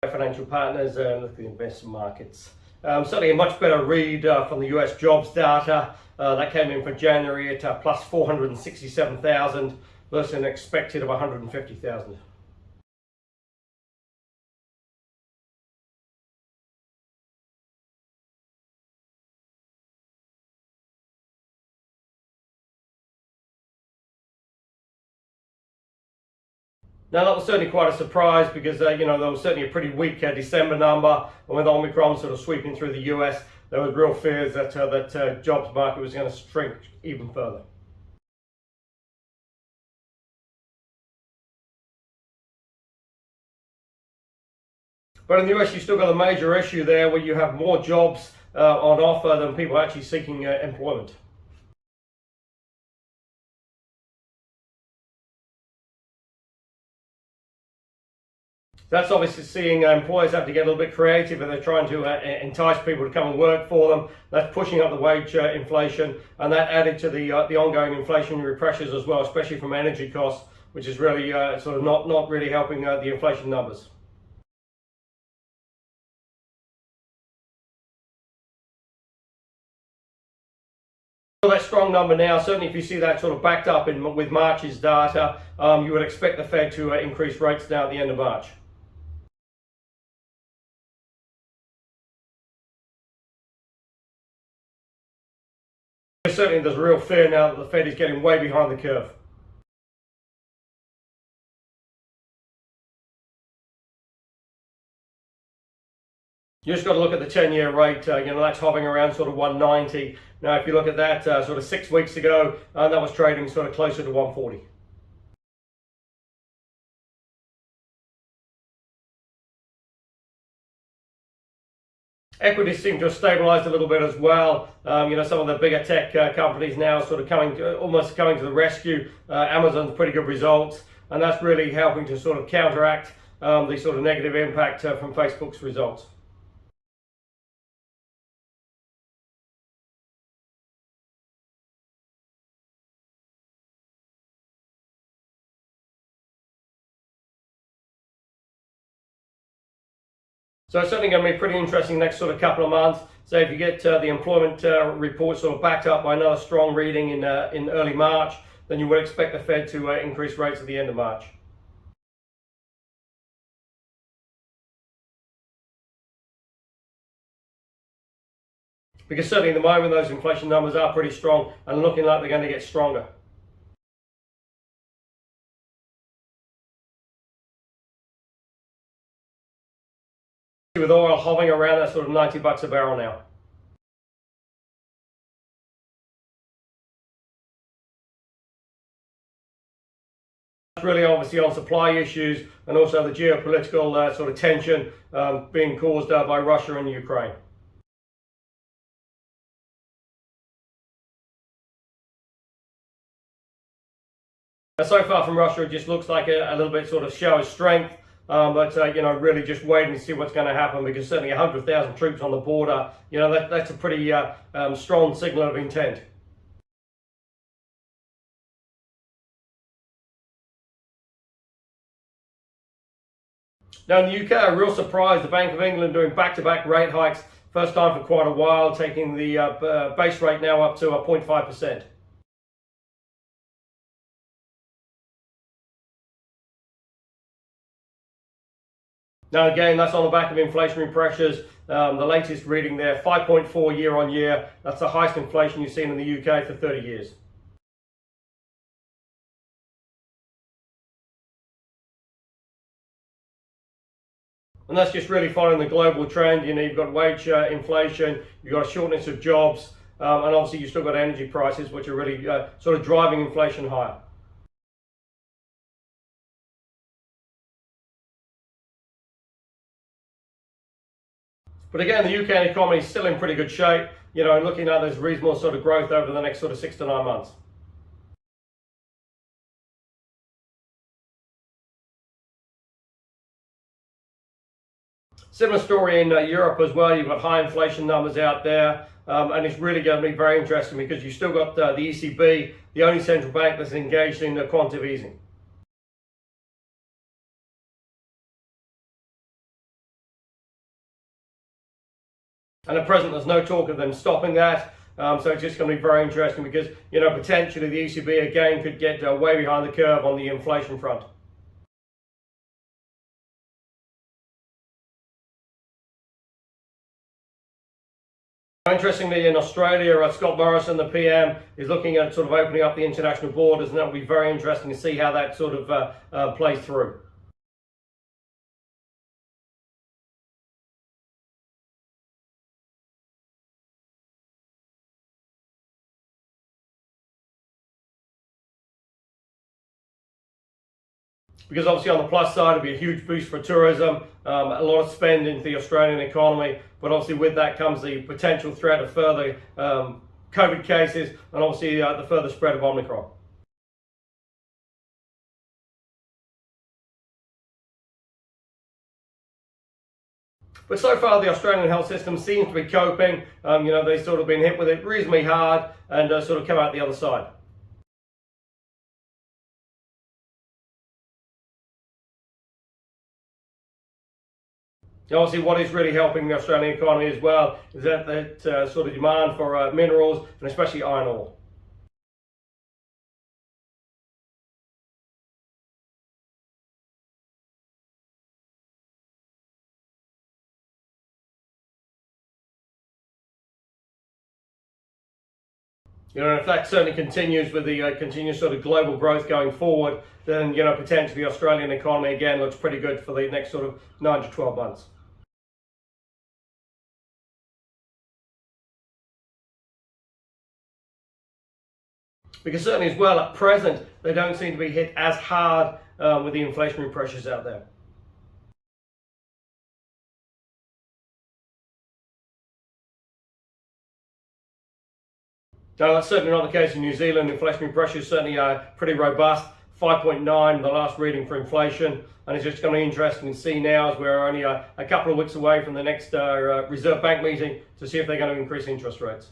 Financial partners look at the investment markets. Certainly a much better read from the US jobs data. That came in for January at plus 467,000 versus an expected of 150,000. Now that was certainly quite a surprise because there was certainly a pretty weak December number, and with Omicron sort of sweeping through the US, there was real fears that jobs market was going to shrink even further. But in the US, you've still got a major issue there where you have more jobs on offer than people actually seeking employment. That's obviously seeing employers have to get a little bit creative and they're trying to entice people to come and work for them. That's pushing up the wage inflation, and that added to the ongoing inflationary pressures as well, especially from energy costs, which is really sort of not really helping the inflation numbers. So that strong number now, certainly if you see that sort of backed up with March's data, you would expect the Fed to increase rates now at the end of March. Certainly there's real fear now that the Fed is getting way behind the curve. You just got to look at the 10-year rate, that's hovering around sort of 190. Now if you look at that sort of 6 weeks ago, that was trading sort of closer to 140. Equities seem to have stabilized a little bit as well. Some of the bigger tech companies now sort of almost coming to the rescue. Amazon's pretty good results, and that's really helping to sort of counteract the sort of negative impact from Facebook's results. So it's certainly going to be pretty interesting next sort of couple of months. So if you get the employment report sort of backed up by another strong reading in early March, then you would expect the Fed to increase rates at the end of March. Because certainly at the moment those inflation numbers are pretty strong and looking like they're going to get stronger. With oil hovering around that sort of $90 a barrel now. It's really obviously on supply issues and also the geopolitical sort of tension being caused by Russia and Ukraine. So far from Russia, it just looks like a little bit sort of show of strength. But really just waiting to see what's going to happen, because certainly 100,000 troops on the border, that's a pretty strong signal of intent. Now in the UK, a real surprise, the Bank of England doing back-to-back rate hikes, first time for quite a while, taking the base rate now up to 0.5%. Now again, that's on the back of inflationary pressures. The latest reading there, 5.4 year on year. That's the highest inflation you've seen in the UK for 30 years. And that's just really following the global trend. You've got wage inflation, you've got a shortness of jobs, and obviously you've still got energy prices, which are really sort of driving inflation higher. But again, the UK economy is still in pretty good shape, and looking at there's reasonable sort of growth over the next sort of 6 to 9 months. Similar story in Europe as well. You've got high inflation numbers out there, and it's really going to be very interesting because you've still got the ECB, the only central bank that's engaged in quantitative easing. And at present, there's no talk of them stopping that. So it's just going to be very interesting because, potentially the ECB again could get way behind the curve on the inflation front. Interestingly, in Australia, Scott Morrison, the PM, is looking at sort of opening up the international borders, and that will be very interesting to see how that sort of plays through. Because obviously on the plus side, it'll be a huge boost for tourism, a lot of spend into the Australian economy, but obviously with that comes the potential threat of further COVID cases and obviously the further spread of Omicron. But so far, the Australian health system seems to be coping. They've sort of been hit with it reasonably hard and sort of come out the other side. Obviously, what is really helping the Australian economy as well is that sort of demand for minerals and especially iron ore. If that certainly continues with the continuous sort of global growth going forward, then potentially the Australian economy again looks pretty good for the next sort of 9 to 12 months. Because certainly as well at present they don't seem to be hit as hard with the inflationary pressures out there. Now that's certainly not the case in New Zealand. Inflationary pressures certainly are pretty robust. 5.9 the last reading for inflation, and it's just going to be interesting to see now as we're only a couple of weeks away from the next Reserve Bank meeting to see if they're going to increase interest rates.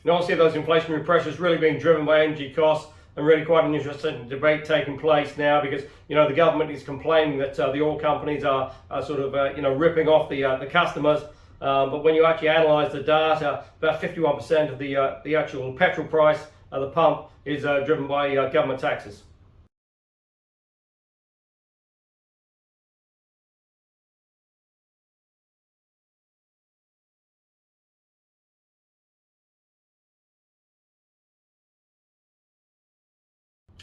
And obviously those inflationary pressures really being driven by energy costs, and really quite an interesting debate taking place now because the government is complaining that the oil companies are sort of ripping off the customers. But when you actually analyse the data, about 51% of the actual petrol price at the pump is driven by government taxes.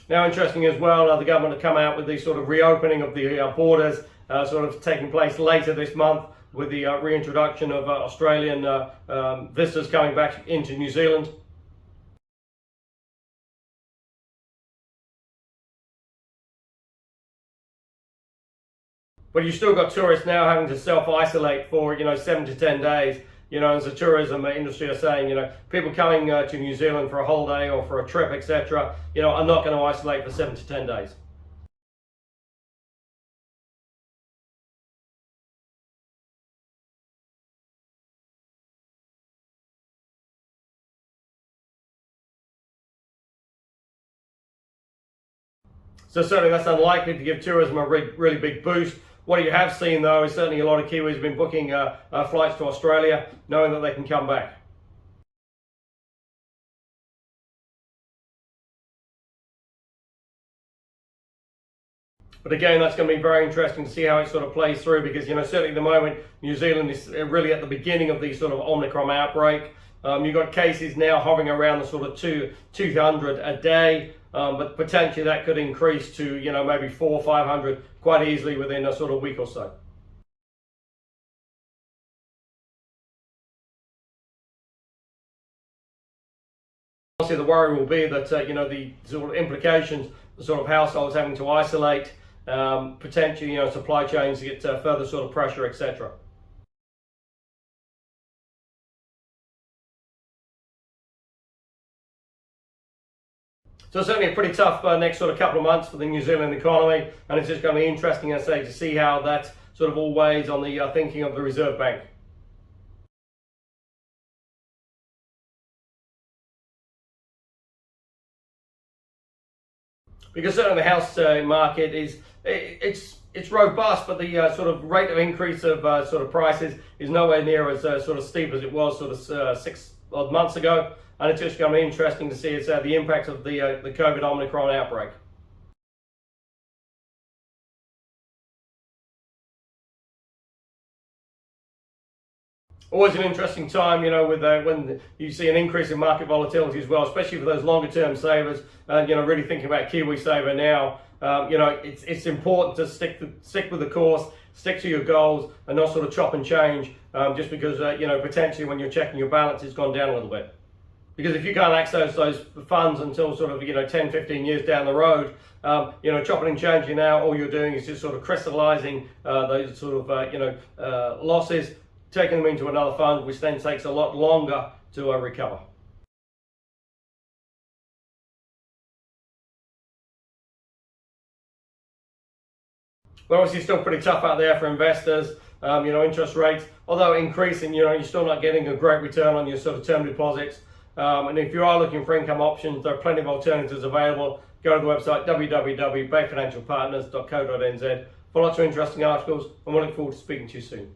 Now, interesting as well, the government have come out with the sort of reopening of the borders, sort of taking place later this month with the reintroduction of Australian visitors coming back into New Zealand. But you've still got tourists now having to self-isolate for 7 to 10 days. As the tourism industry are saying, people coming to New Zealand for a holiday or for a trip, etc., are not going to isolate for 7 to 10 days. So certainly that's unlikely to give tourism a really big boost. What you have seen though is certainly a lot of Kiwis have been booking flights to Australia, knowing that they can come back. But again, that's going to be very interesting to see how it sort of plays through because, certainly at the moment, New Zealand is really at the beginning of the sort of Omicron outbreak. You've got cases now hovering around the sort of 200 a day, but potentially that could increase to, maybe 400 or 500 quite easily within a sort of week or so. Obviously, the worry will be that, the sort of implications, the sort of households having to isolate, potentially, supply chains get further sort of pressure, etc. So certainly a pretty tough next sort of couple of months for the New Zealand economy, and it's just going to be interesting, I say, to see how that sort of all weighs on the thinking of the Reserve Bank. because certainly the house market it's robust, but the sort of rate of increase of sort of prices is nowhere near as sort of steep as it was sort of 6 odd months ago, and it's just going to be interesting to see the impact of the COVID Omicron outbreak. Always an interesting time, with when you see an increase in market volatility as well, especially for those longer term savers. And really thinking about KiwiSaver now, it's important to stick with the course, stick to your goals, and not sort of chop and change just because potentially when you're checking your balance, it's gone down a little bit. Because if you can't access those funds until sort of 10, 15 years down the road, chopping and changing now, all you're doing is just sort of crystallizing those sort of losses, taking them into another fund, which then takes a lot longer to recover. But obviously still pretty tough out there for investors. Interest rates, although increasing, you're still not getting a great return on your sort of term deposits. And if you are looking for income options, there are plenty of alternatives available. Go to the website www.bayfinancialpartners.co.nz for lots of interesting articles, and we look forward to speaking to you soon.